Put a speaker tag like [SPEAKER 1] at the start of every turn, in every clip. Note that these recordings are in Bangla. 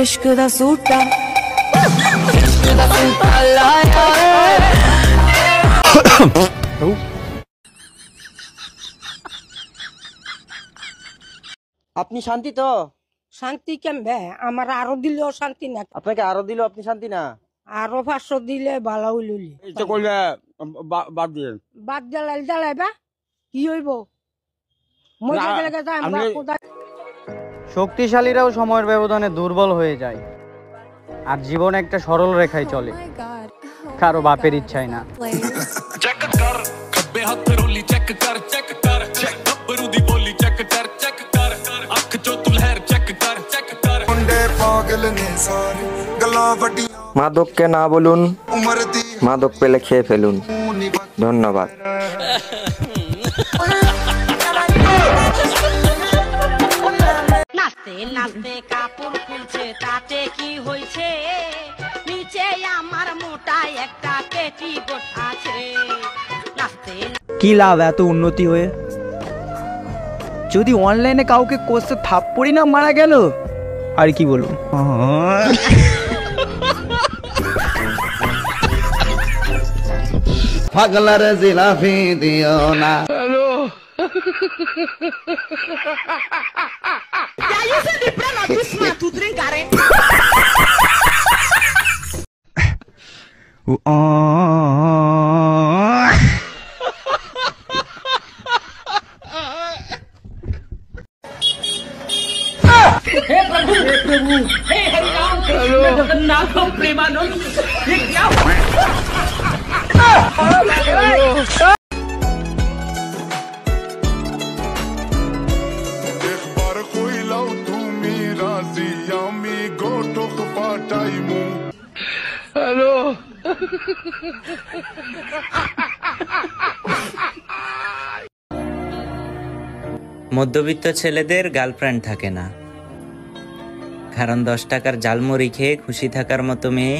[SPEAKER 1] इश्क दा सूटा लाया
[SPEAKER 2] আপনি শান্তি তো?
[SPEAKER 3] শান্তি কেমবে? আমার আরো দিলেও শান্তি না।
[SPEAKER 2] আপনাকে আরো দিলেও আপনি শান্তি না?
[SPEAKER 3] আরো 500 দিলে ভালো হইলি।
[SPEAKER 2] এইটা কইলে বাদ দিন।
[SPEAKER 3] বাদ জ্বালাইবা কি হইব? মরে গেলে তো আমরা
[SPEAKER 4] শক্তিশালীরাও সময়ের ব্যবধানে দুর্বল হয়ে যায়, আর জীবন একটা সরল রেখায় চলে, কারো বাপের ইচ্ছায় না।
[SPEAKER 5] মাদককে না বলুন, মাদক পেলে খেয়ে ফেলুন। ধন্যবাদ।
[SPEAKER 6] নাচতে নাচতে কাপড় খুলছে, তাতে কি হয়েছে? নিচে আমার মোটা একটা পেটিকোট আছে। নাচতে
[SPEAKER 4] কি লাভ এত উন্নতি হয়ে, যদি অনলাইনে কাউকে কোষে থাপ্পড়ি না মারা গেল? আর কি বলবো।
[SPEAKER 7] পাগলার জিলাপি দিও না।
[SPEAKER 6] Hello Ya yo soy de plano pisma tu drinkare. हे प्रभु हे हरि राम कृष्ण जगन्नाथ प्रेमानंद ये क्या हेलो
[SPEAKER 8] মধ্যবিত্ত ছেলেদের গার্লফ্রেন্ড থাকে না, কারণ 10 টাকার ঝালমুড়ি খেয়ে খুশি থাকার মতো মেয়ে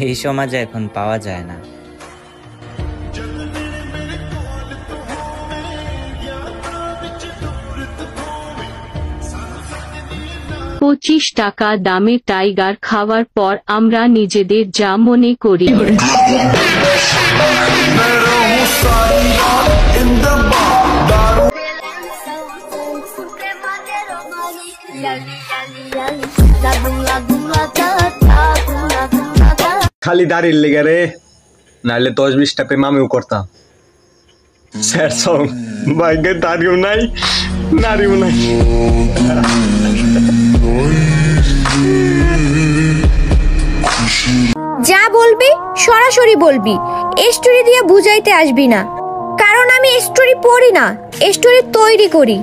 [SPEAKER 8] এই সমাজে এখন পাওয়া যায় না।
[SPEAKER 9] 25 টাকা দামে টাইগার খাওয়ার পর আমরা নিজেদের যা মনে করি।
[SPEAKER 10] খালি দাঁড়িয়ে লেগে রে, নাহলে 10-20টা প্রেম আমিও করতাম। স্যার সং ভাগ্যে দাঁড়িয়েও নাই, নারীও নাই।
[SPEAKER 11] যা বলবি সরাসরি বলবি, স্টোরি দিয়ে বুঝাইতে আসবি না, কারণ আমি স্টোরি পড়ি না, স্টোরি তৈরি করি।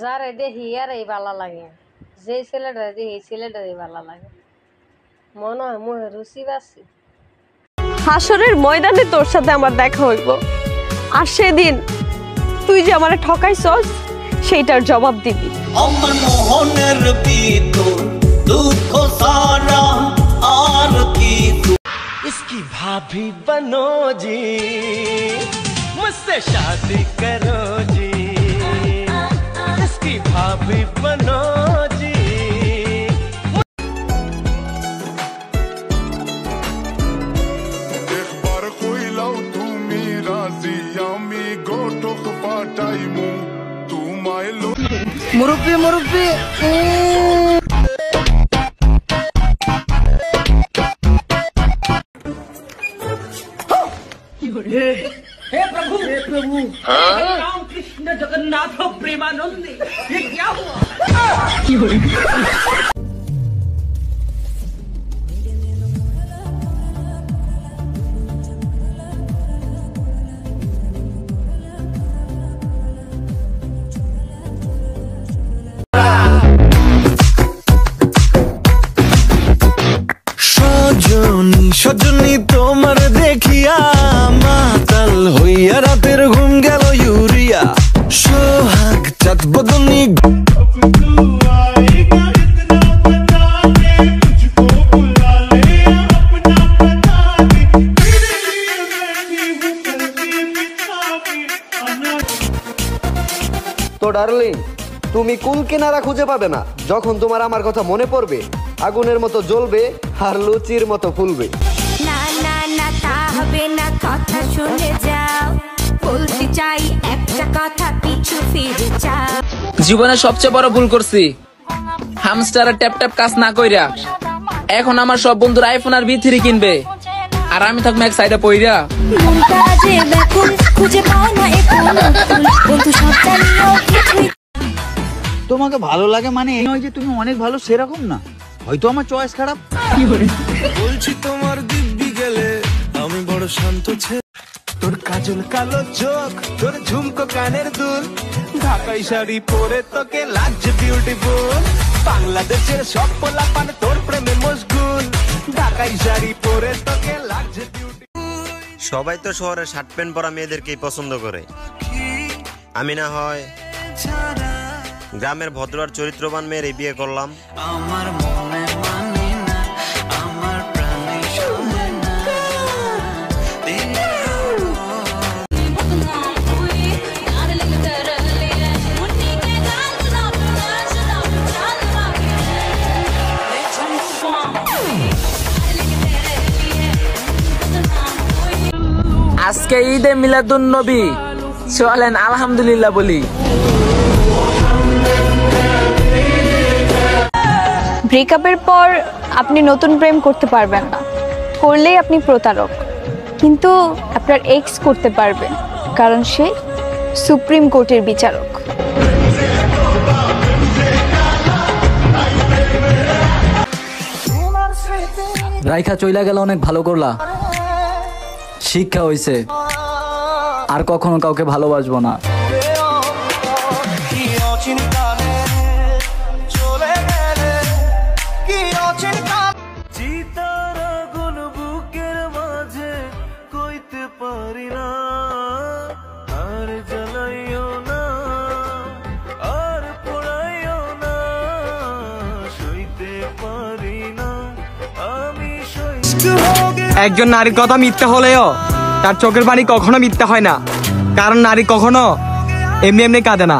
[SPEAKER 3] যারে দেখি আর এই ভালো লাগে, যে ছেলেটা দেখি এই ছেলেটারই ভালো লাগে, মনে হয় মুহে রুচি বাসি।
[SPEAKER 12] হাসরের ময়দানে তোর সাথে আমার দেখা হইব, আর সেদিন তুই যে আমারে ঠকাইছস সেইটার জবাব দিবি।
[SPEAKER 7] আমার মোহনের ভিতর দুঃখ সারা আর কি इसकी भाभी बनो जी, मुझसे शादी करो जी, इसकी भाभी बनो जी। एक बार कोई लाओ तू मेरा जियामी गोटो खपाटाइमू तू मायलो
[SPEAKER 4] মুরব্বি মুরব্বি
[SPEAKER 6] हे प्रभु हरि राम कृष्ण जगन्नाथ प्रेमानंद ये क्या हुआ?
[SPEAKER 7] সজনী তোমার দেখিয়া মাতাল হইয়া রাতের ঘুম গেল ইউরিয়া, সোহাগ চাঁদ বদনী
[SPEAKER 13] তো ডার্লিং, তুমি কুল কিনারা খুঁজে পাবে না যখন তোমার আমার কথা মনে পড়বে। আগুনের মতো জ্বলবে আর লুচির মতো ফুলবে।
[SPEAKER 14] না না না তা হবে না, কথা শুনে যাও, বলতে চাই একটা কথা, পিছু ফিরে যাও।
[SPEAKER 15] জীবনে সবচেয়ে বড় ভুল করছি হামস্টারের ট্যাপ ট্যাপ কাজ না কইরা। এখন আমার সব বন্ধুরা আইফোন আর V3 কিনবে, আর আমি থাকবো এক সাইডে পইরা।
[SPEAKER 16] তোমাকে ভালো লাগে মানে এই নয় যে তুমি অনেক ভালো সেরকম না, হয়তো আমার চয়েস খারাপ।
[SPEAKER 17] বলছি তোমার দিব্যি গেলে আমি বড় শান্ত ছে। তোর কাজল কালো চোখ, তোর ঝুমকো কানের দুল, ঢাকাই শাড়ি পরে তোকে লাগছে বিউটিফুল। বাংলাদেশের সব পোলাপান তোর প্রেমে মশগুল, ঢাকাই শাড়ি পরে তোকে লাগছে বিউটিফুল।
[SPEAKER 18] সবাই তো শহরে শার্ট প্যান্ট পরা মেয়েদেরকেই পছন্দ করে, আমি না হয় গ্রামের ভদ্র আর চরিত্রবান মেয়ের এই বিয়ে করলাম।
[SPEAKER 17] আমার মনে মানে না, আমার প্রাণে শোনে না।
[SPEAKER 15] আজকে ঈদে মিলাদুন নবী, চলেন আলহামদুলিল্লাহ বলি।
[SPEAKER 19] ব্রেকআপের পর আপনি নতুন প্রেম করতে পারবেন না, করলেই আপনি প্রতারক। কিন্তু আপনার এক্স করতে পারবেন, কারণ সে সুপ্রিম কোর্টের বিচারক।
[SPEAKER 20] রাইখা চইলা গেল, অনেক ভালো করলা, শিক্ষা হইছে, আর কখনো কাউকে ভালোবাসবো না।
[SPEAKER 2] একজন নারীর কথা মিথ্যা হলেও তার চোখের পানি কখনো মিথ্যা হয় না, কারণ নারী কখনো এমনি এমনি কাঁদে না।